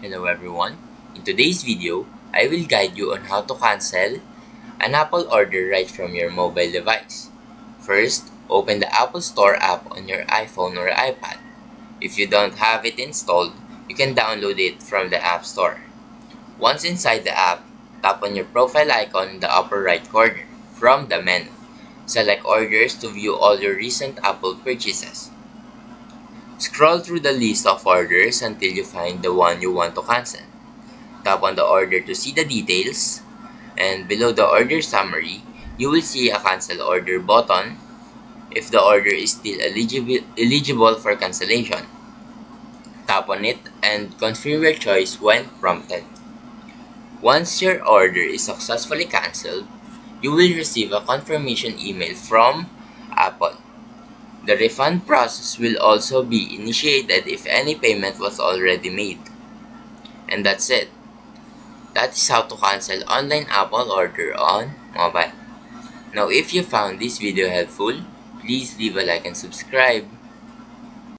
Hello everyone. In today's video, I will guide you on how to cancel an Apple order right from your mobile device. First, open the Apple Store app on your iPhone or iPad. If you don't have it installed, you can download it from the App Store. Once inside the app, tap on your profile icon in the upper right corner. From the menu, select Orders to view all your recent Apple purchases. Scroll through the list of orders until you find the one you want to cancel. Tap on the order to see the details, and below the order summary, you will see a cancel order button if the order is still eligible for cancellation. Tap on it and confirm your choice when prompted. Once your order is successfully canceled, you will receive a confirmation email from Apple. The refund process will also be initiated if any payment was already made. And that's it. That is how to cancel online Apple order on mobile. Now if you found this video helpful, please leave a like and subscribe.